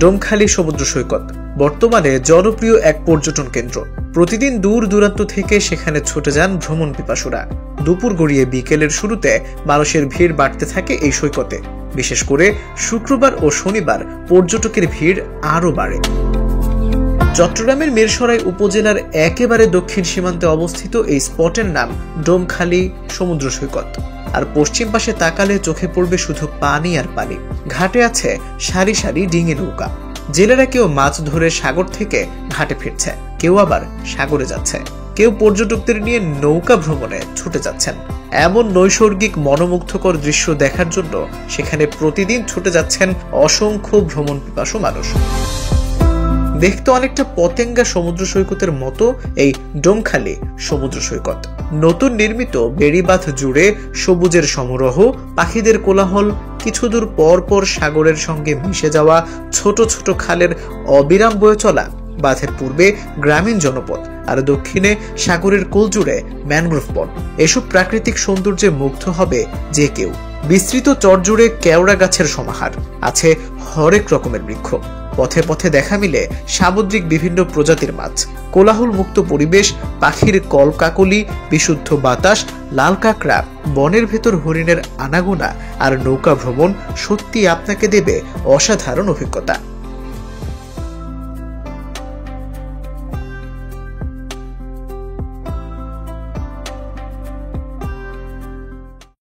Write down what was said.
ডোমখালি সমুদ্র সৈকত বর্তমানে জনপ্রিয় এক পর্যটন কেন্দ্র। প্রতিদিন দূর দূরান্ত থেকে সেখানে ছুটে যান ভ্রমণ পিপাসুরা। দুপুর গড়িয়ে বিকেলের শুরুতে মানুষের ভিড় বাড়তে থাকে এই সৈকতে। বিশেষ করে শুক্রবার ও শনিবার পর্যটকের ভিড় আরও বাড়ে। চট্টগ্রামের মিরসরাই উপজেলার একেবারে দক্ষিণ সীমান্তে অবস্থিত এই স্পটের নাম ডোমখালি সমুদ্র সৈকত। আর পশ্চিম পাশে তাকালে চোখে পড়বে শুধু পানি আর পানি। ঘাটে আছে সারি সারি ডিঙি নৌকা। জেলেরা কেউ মাছ ধরে সাগর থেকে ঘাটে ফিরছে, কেউ আবার সাগরে যাচ্ছে, কেউ পর্যটকদের নিয়ে নৌকা ভ্রমণে ছুটে যাচ্ছেন। এমন নৈসর্গিক মনোমুগ্ধকর দৃশ্য দেখার জন্য সেখানে প্রতিদিন ছুটে যাচ্ছেন অসংখ্য ভ্রমণ পিপাসু মানুষ। দেখতে অনেকটা পতেঙ্গা সমুদ্র সৈকতের মতো এই ডোমখালি সমুদ্র সৈকত। নতুন নির্মিত বেড়িবাঁধ জুড়ে সবুজের সমারোহ, পাখিদের কোলাহল, কিছু দূর পর পর সাগরের সঙ্গে মিশে যাওয়া ছোট ছোট খালের অবিরাম বয়ে চলা। বাঁধের পূর্বে গ্রামীণ জনপদ আর দক্ষিণে সাগরের কোল জুড়ে ম্যানগ্রোভ বন। এসব প্রাকৃতিক সৌন্দর্যে মুগ্ধ হবে যে কেউ। বিস্তৃত চর জুড়ে কেওড়া গাছের সমাহার, আছে হরেক রকমের বৃক্ষ। পথে পথে দেখা মিলে সামুদ্রিক বিভিন্ন প্রজাতির মাছ। কোলাহল মুক্ত পরিবেশ, পাখির কলকাকলি, বিশুদ্ধ বাতাস, লাল কাঁকড়া, বনের ভেতর হরিণের আনাগোনা আর নৌকা ভ্রমণ সত্যি আপনাকে দেবে অসাধারণ অভিজ্ঞতা।